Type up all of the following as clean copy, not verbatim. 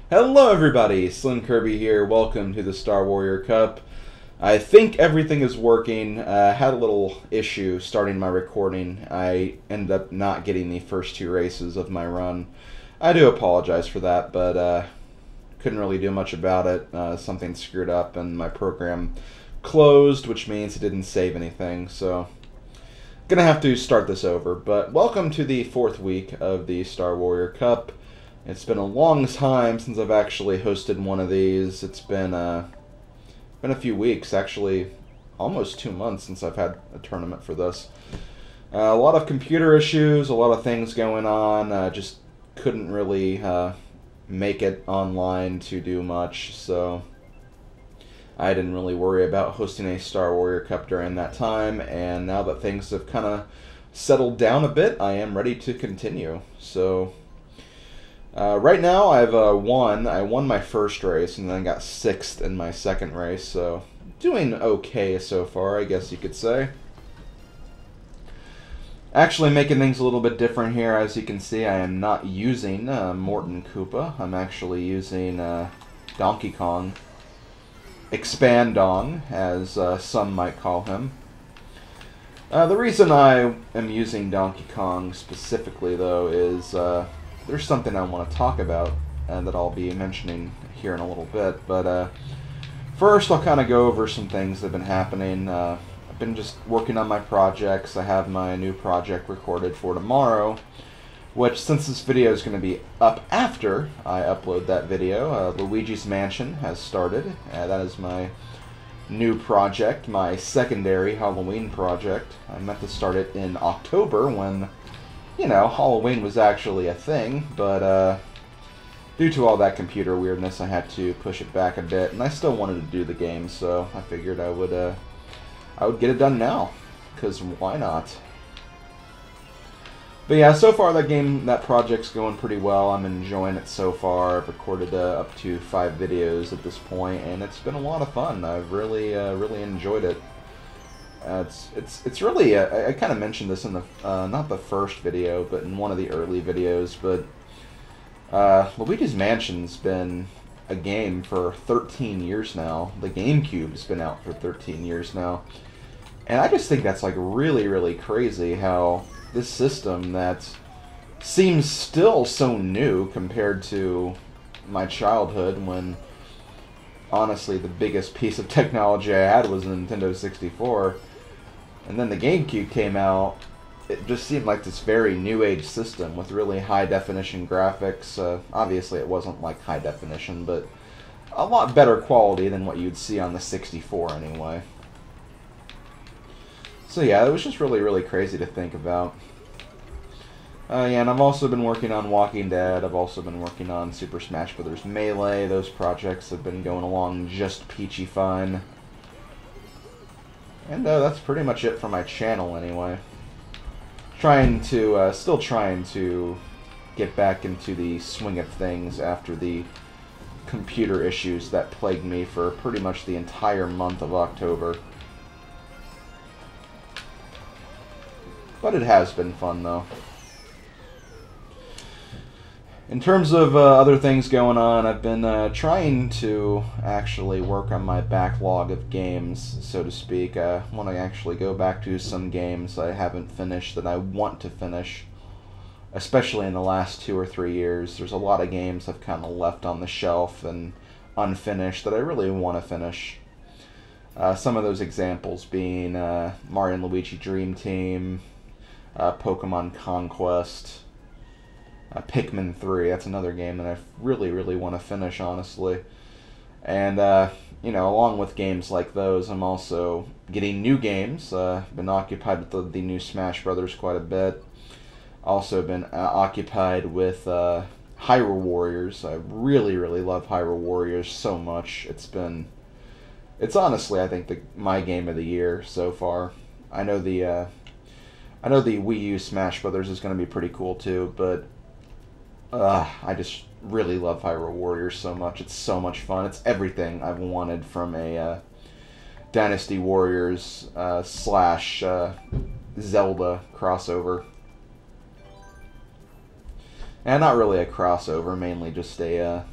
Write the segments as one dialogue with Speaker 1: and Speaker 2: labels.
Speaker 1: Hello everybody, SlimKirby here. Welcome to the Star Warrior Cup. I think everything is working. Had a little issue starting my recording. I ended up not getting the first two races of my run. I do apologize for that, but couldn't really do much about it. Something screwed up and my program closed, which means it didn't save anything. So gonna have to start this over. But welcome to the fourth week of the Star Warrior Cup. It's been a long time since I've actually hosted one of these. It's been a few weeks, actually almost 2 months since I've had a tournament for this. A lot of computer issues, a lot of things going on. Just couldn't really make it online to do much, so I didn't really worry about hosting a Star Warrior Cup during that time, and now that things have kind of settled down a bit, I am ready to continue. So right now I've won. I won my first race and then got 6th in my second race, so doing okay so far, I guess you could say. Actually making things a little bit different here. As you can see, I am not using Morton Koopa. I'm actually using Donkey Kong. Expandong, as some might call him. The reason I am using Donkey Kong specifically, though, is there's something I want to talk about that I'll be mentioning here in a little bit. But first, I'll kind of go over some things that have been happening. I've been just working on my projects. I have my new project recorded for tomorrow, which, since this video is going to be up after I upload that video, Luigi's Mansion has started. That is my new project, my secondary Halloween project. I meant to start it in October when, you know, Halloween was actually a thing, but due to all that computer weirdness, I had to push it back a bit, and I still wanted to do the game, so I figured I would get it done now, because why not? But yeah, so far that project's going pretty well. I'm enjoying it so far. I've recorded up to 5 videos at this point, and it's been a lot of fun. I've really enjoyed it. It's really I kind of mentioned this in the not the first video, but in one of the early videos. But Luigi's Mansion's been a game for 13 years now. The GameCube's been out for 13 years now, and I just think that's like really crazy how this system that seems still so new compared to my childhood, when honestly the biggest piece of technology I had was the Nintendo 64. And then the GameCube came out. It just seemed like this very new age system with really high definition graphics. Obviously it wasn't like high definition, but a lot better quality than what you'd see on the 64 anyway. So yeah, it was just really crazy to think about. Yeah, and I've also been working on Walking Dead. I've also been working on Super Smash Bros. Melee. Those projects have been going along just peachy fine. And that's pretty much it for my channel anyway. Still trying to get back into the swing of things after the computer issues that plagued me for pretty much the entire month of October. But it has been fun, though. In terms of other things going on, I've been trying to actually work on my backlog of games, so to speak. I want to actually go back to some games I haven't finished that I want to finish, especially in the last 2 or 3 years. There's a lot of games I've kind of left on the shelf and unfinished that I really want to finish. Some of those examples being Mario and Luigi Dream Team, Pokemon Conquest, Pikmin 3, that's another game that I really want to finish, honestly. And, you know, along with games like those, I'm also getting new games. Been occupied with the new Smash Brothers quite a bit. Also been occupied with Hyrule Warriors. I really love Hyrule Warriors so much. It's honestly, I think, my game of the year so far. I know the Wii U Smash Brothers is going to be pretty cool too, but I just really love Hyrule Warriors so much. It's so much fun. It's everything I've wanted from a Dynasty Warriors slash Zelda crossover. And not really a crossover, mainly just a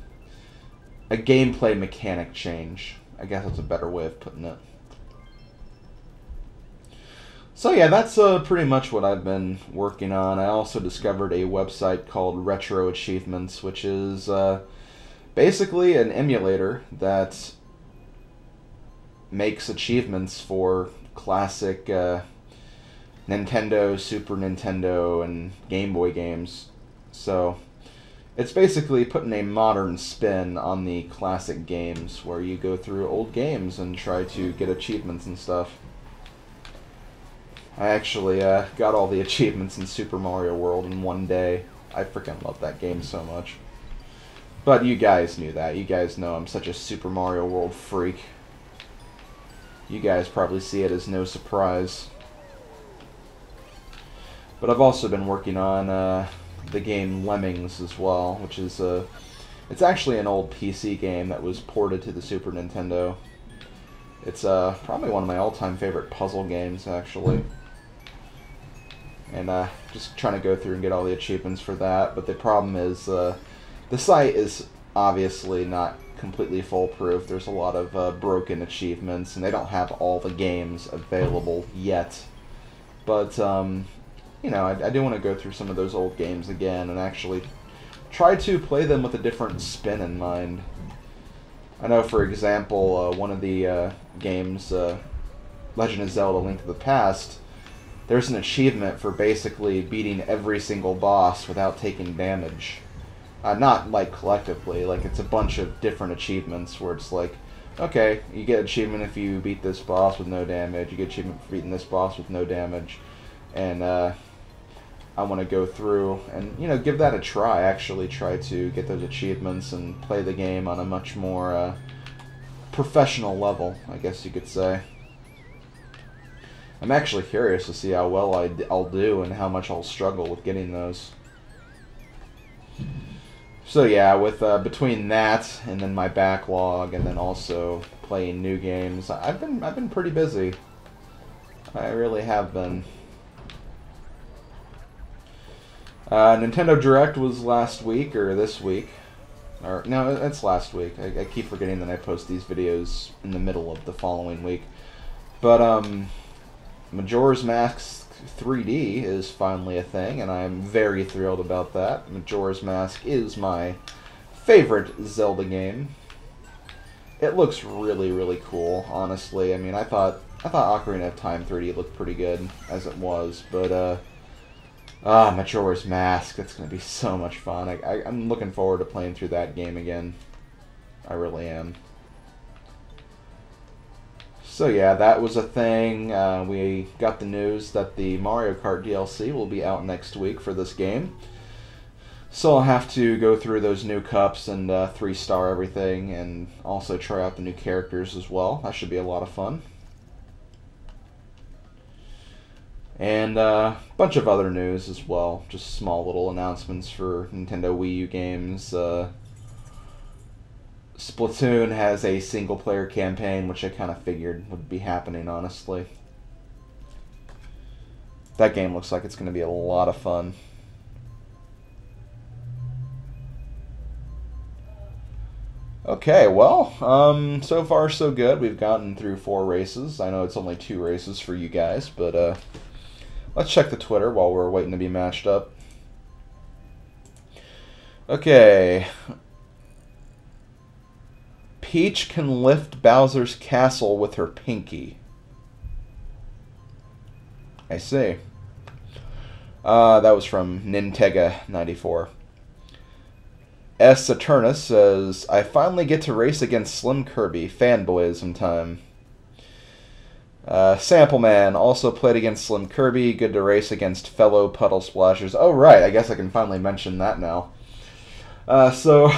Speaker 1: a gameplay mechanic change. I guess that's a better way of putting it. So yeah, that's pretty much what I've been working on. I also discovered a website called Retro Achievements, which is basically an emulator that makes achievements for classic Nintendo, Super Nintendo, and Game Boy games. So it's basically putting a modern spin on the classic games, where you go through old games and try to get achievements and stuff. I actually got all the achievements in Super Mario World in one day. I freaking love that game so much. But you guys knew that. You guys know I'm such a Super Mario World freak. You guys probably see it as no surprise. But I've also been working on the game Lemmings as well, which is it's actually an old PC game that was ported to the Super Nintendo. It's probably one of my all-time favorite puzzle games, actually. And just trying to go through and get all the achievements for that. But the problem is the site is obviously not completely foolproof. There's a lot of broken achievements, and they don't have all the games available yet. But you know, I do want to go through some of those old games again and actually try to play them with a different spin in mind. I know, for example, one of the games, Legend of Zelda: Link to the Past, there's an achievement for basically beating every single boss without taking damage. Not, like, collectively, like, it's a bunch of different achievements where it's like, okay, you get achievement if you beat this boss with no damage, you get achievement for beating this boss with no damage, and I want to go through and, you know, give that a try, actually try to get those achievements and play the game on a much more professional level, I guess you could say. I'm actually curious to see how well I'll do and how much I'll struggle with getting those. So yeah, with between that and then my backlog and then also playing new games, I've been pretty busy. I really have been. Nintendo Direct was last week, or this week. Or, no, it's last week. I keep forgetting that I post these videos in the middle of the following week. But, Majora's Mask 3D is finally a thing, and I'm very thrilled about that. Majora's Mask is my favorite Zelda game. It looks really, really cool, honestly. I mean, I thought Ocarina of Time 3D looked pretty good as it was, but, Majora's Mask, that's going to be so much fun. I'm looking forward to playing through that game again. I really am. So yeah, that was a thing. We got the news that the Mario Kart DLC will be out next week for this game. So I'll have to go through those new cups and 3-star everything, and also try out the new characters as well. That should be a lot of fun. And a bunch of other news as well. Just small little announcements for Nintendo Wii U games. Splatoon has a single-player campaign, which I kind of figured would be happening, honestly. That game looks like it's going to be a lot of fun. Okay, well, so far so good. We've gotten through 4 races. I know it's only 2 races for you guys, but let's check the Twitter while we're waiting to be matched up. Okay. Peach can lift Bowser's castle with her pinky. I see. That was from Nintega94. S. Saturnus says, I finally get to race against SlimKirby. Fanboyism time. Sampleman also played against SlimKirby. Good to race against fellow puddle splashers. Oh, right. I guess I can finally mention that now. So,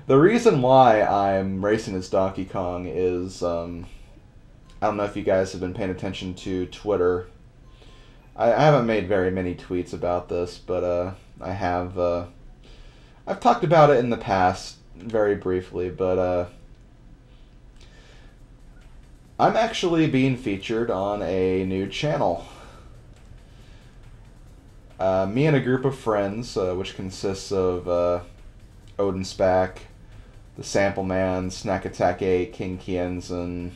Speaker 1: the reason why I'm racing as Donkey Kong is, I don't know if you guys have been paying attention to Twitter. I haven't made very many tweets about this, but I have, I've talked about it in the past, very briefly, but I'm actually being featured on a new channel. Me and a group of friends, which consists of Odin Spack, the Sample Man, Snack Attack 8, King Kienzen.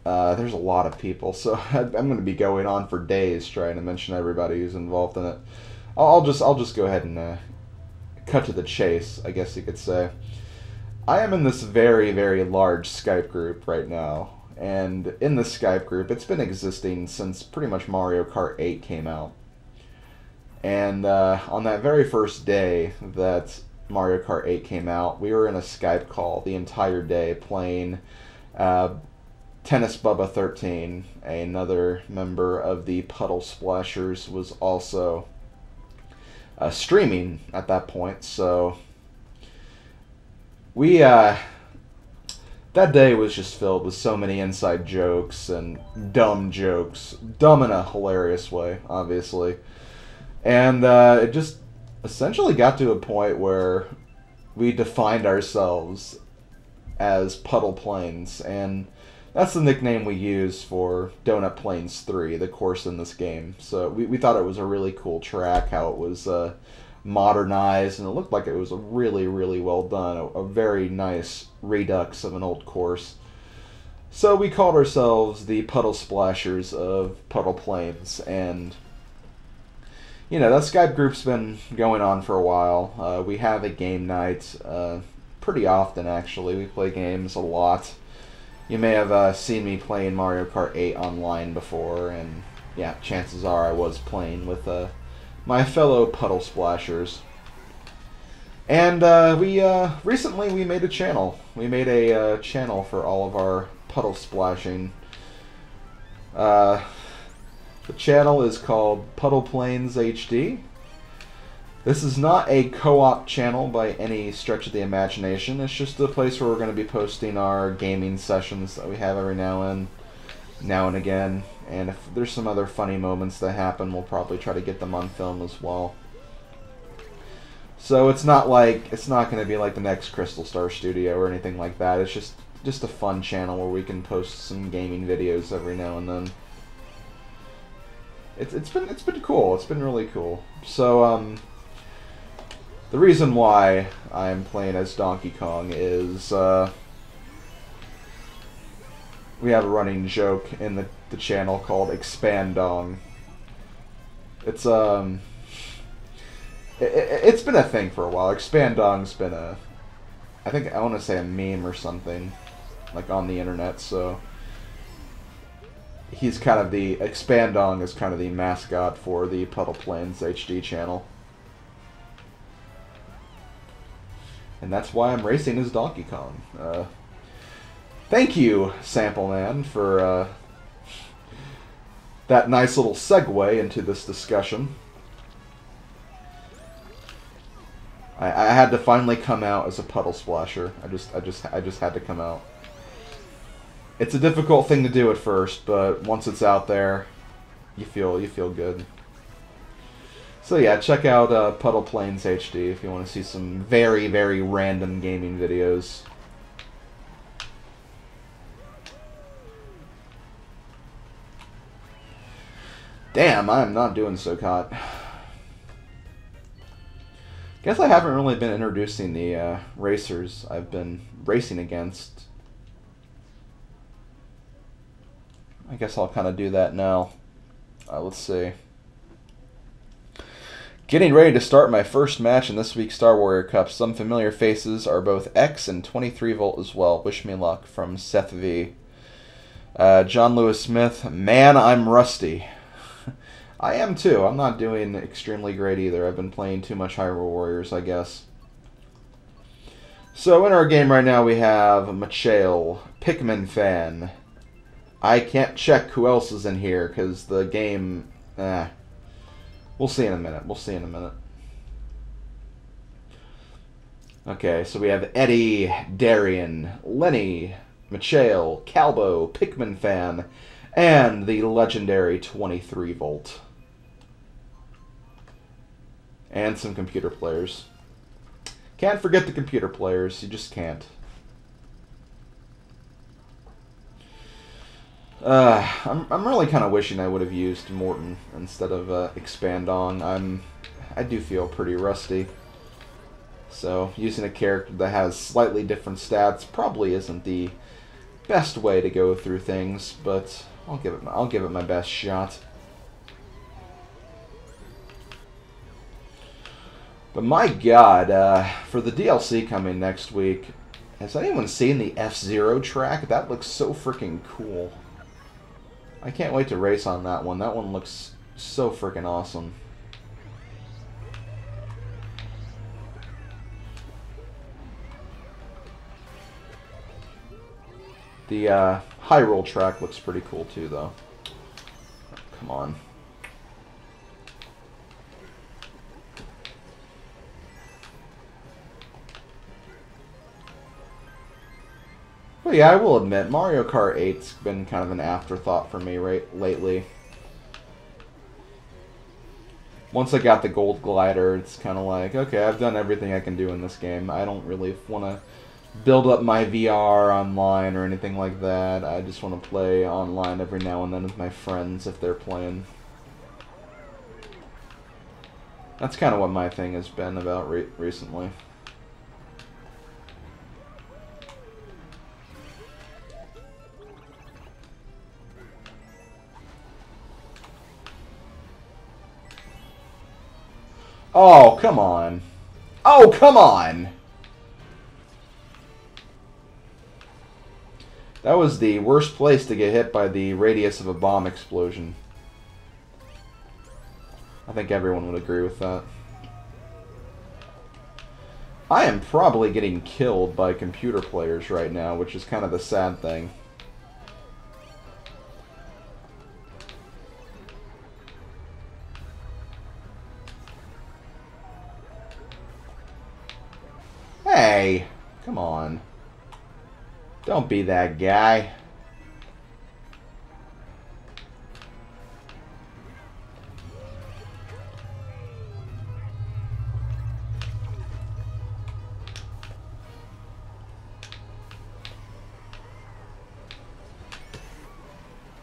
Speaker 1: There's a lot of people, so I'm going to be going on for days trying to mention everybody who's involved in it. I'll just go ahead and cut to the chase, I guess you could say. I am in this very, very large Skype group right now, and in this Skype group, it's been existing since pretty much Mario Kart 8 came out. And on that very first day that Mario Kart 8 came out, we were in a Skype call the entire day playing Tennis Bubba 13, another member of the Puddle Splashers, was also streaming at that point. So we that day was just filled with so many inside jokes and dumb jokes, dumb in a hilarious way, obviously. And it just essentially got to a point where we defined ourselves as Puddle Plains, and that's the nickname we use for Donut Plains 3, the course in this game. So we thought it was a really cool track, how it was modernized, and it looked like it was a really, really well done, a very nice redux of an old course. So we called ourselves the Puddle Splashers of Puddle Plains, and you know, that Skype group's been going on for a while. We have a game night pretty often, actually. We play games a lot. You may have seen me playing Mario Kart 8 online before, and yeah, chances are I was playing with my fellow Puddle Splashers. And recently we made a channel. We made a channel for all of our puddle splashing. The channel is called PuddlePlainsHD. This is not a co-op channel by any stretch of the imagination. It's just a place where we're going to be posting our gaming sessions that we have every now and again. And if there's some other funny moments that happen, we'll probably try to get them on film as well. So it's not going to be like the next Crystal Star Studio or anything like that. It's just a fun channel where we can post some gaming videos every now and then. It's been cool. It's been really cool. So the reason why I'm playing as Donkey Kong is we have a running joke in the channel called Expandong. It's it's been a thing for a while. Expandong's been I want to say a meme or something, like on the internet. So he's kind of Expandong is kind of the mascot for the PuddlePlainsHD channel. And that's why I'm racing as Donkey Kong. Thank you, Sample Man, for that nice little segue into this discussion. I had to finally come out as a puddle splasher. I just had to come out. It's a difficult thing to do at first, but once it's out there, you feel good. So yeah, check out PuddlePlainsHD if you want to see some very, very random gaming videos. Damn, I'm not doing so hot. Guess I haven't really been introducing the racers I've been racing against. I guess I'll kind of do that now. Let's see. Getting ready to start my first match in this week's Star Warrior Cup. Some familiar faces are both X and 23 volt as well. Wish me luck, from Seth V. John Lewis Smith. Man, I'm rusty. I am too. I'm not doing extremely great either. I've been playing too much Hyrule Warriors, I guess. So in our game right now we have Machael, Pikmin Fan. I can't check who else is in here because the game... We'll see in a minute. We'll see in a minute. Okay, so we have Eddie, Darian, Lenny, Machael, Calbo, Pikmin Fan, and the legendary 23 volt. And some computer players. Can't forget the computer players. You just can't. I'm really kind of wishing I would have used Morton instead of Expandong. I do feel pretty rusty. So using a character that has slightly different stats probably isn't the best way to go through things, but I'll give it my best shot. But my God, for the DLC coming next week, has anyone seen the F-Zero track? That looks so freaking cool. I can't wait to race on that one. That one looks so freaking awesome. The Hyrule track looks pretty cool too, though. Come on. But yeah, I will admit, Mario Kart 8's been kind of an afterthought for me lately. Once I got the Gold Glider, it's kind of like, okay, I've done everything I can do in this game. I don't really want to build up my VR online or anything like that. I just want to play online every now and then with my friends if they're playing. That's kind of what my thing has been about recently. Oh, come on. Oh, come on! That was the worst place to get hit by the radius of a bomb explosion. I think everyone would agree with that. I am probably getting killed by computer players right now, which is kind of the sad thing. Hey, come on. Don't be that guy.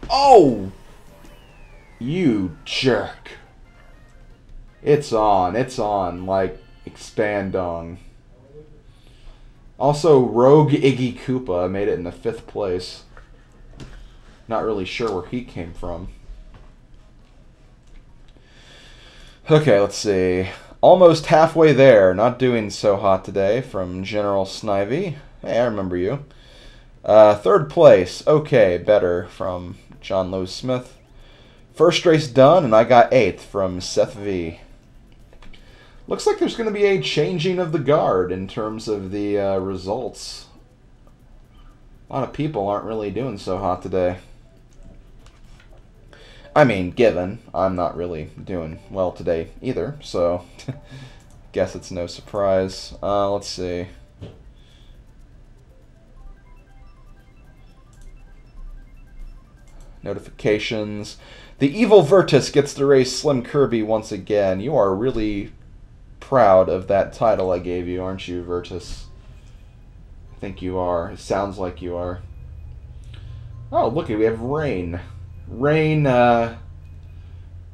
Speaker 1: Oh! You jerk. It's on, like, expandong. Also, Rogue Iggy Koopa made it in the 5th place. Not really sure where he came from. Okay, let's see. Almost halfway there. Not doing so hot today from General Snivy. Hey, I remember you. 3rd place. Okay, better from John Lowe Smith. First race done, and I got 8th from Seth V. Looks like there's going to be a changing of the guard in terms of the results. A lot of people aren't really doing so hot today. I mean, given I'm not really doing well today either, so guess it's no surprise. Let's see. Notifications. The Evil Virtus gets to race SlimKirby once again. You are really proud of that title I gave you, aren't you, Virtus? I think you are. It sounds like you are. Oh, look, we have Rain. Rain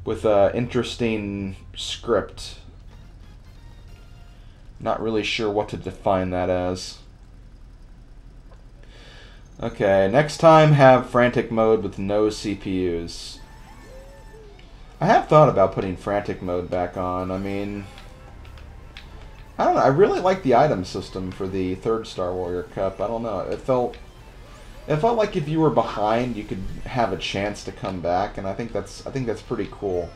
Speaker 1: with an interesting script. Not really sure what to define that as. Okay, next time have frantic mode with no CPUs. I have thought about putting frantic mode back on. I mean, I don't know. I really like the item system for the 3rd Star Warrior Cup. I don't know. It felt like if you were behind, you could have a chance to come back, and I think that's pretty cool.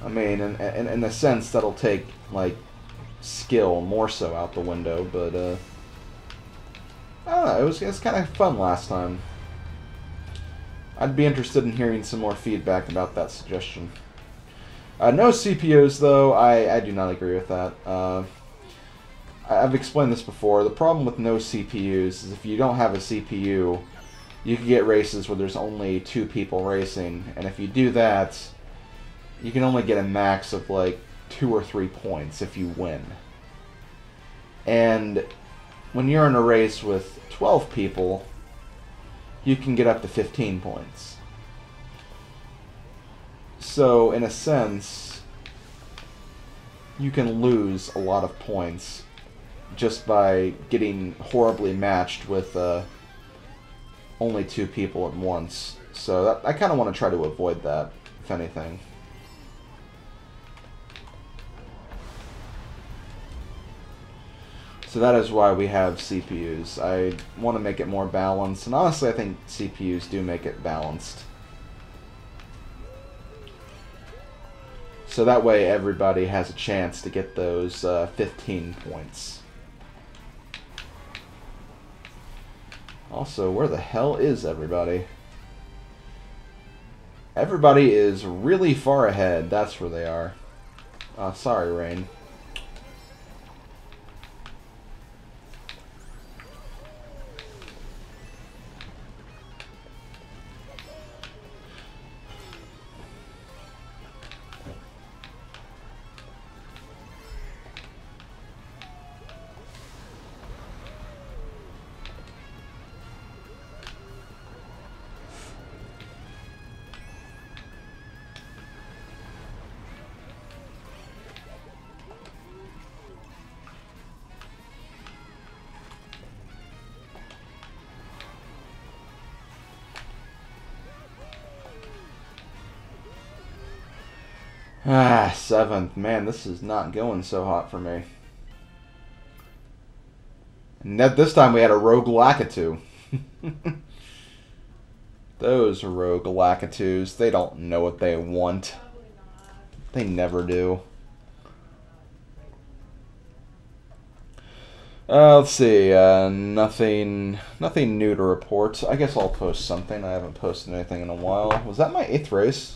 Speaker 1: I mean, in a sense, that'll take like skill more so out the window, but I don't know. It was kind of fun last time. I'd be interested in hearing some more feedback about that suggestion. No CPUs, though. I do not agree with that. I've explained this before. The problem with no CPUs is if you don't have a CPU, you can get races where there's only 2 people racing, and if you do that, you can only get a max of like 2 or 3 points if you win. And when you're in a race with 12 people, you can get up to 15 points. So, in a sense, you can lose a lot of points just by getting horribly matched with only 2 people at once. So I kind of want to try to avoid that, if anything. So that is why we have CPUs. I want to make it more balanced, and honestly I think CPUs do make it balanced. So that way everybody has a chance to get those 15 points. Also, where the hell is everybody? Everybody is really far ahead. That's where they are. Sorry, Rain. Ah, 7th. Man, this is not going so hot for me. And this time we had a Rogue Lakitu. Those Rogue Lakitus, they don't know what they want. They never do. Let's see. Nothing new to report. I guess I'll post something. I haven't posted anything in a while. Was that my 8th race?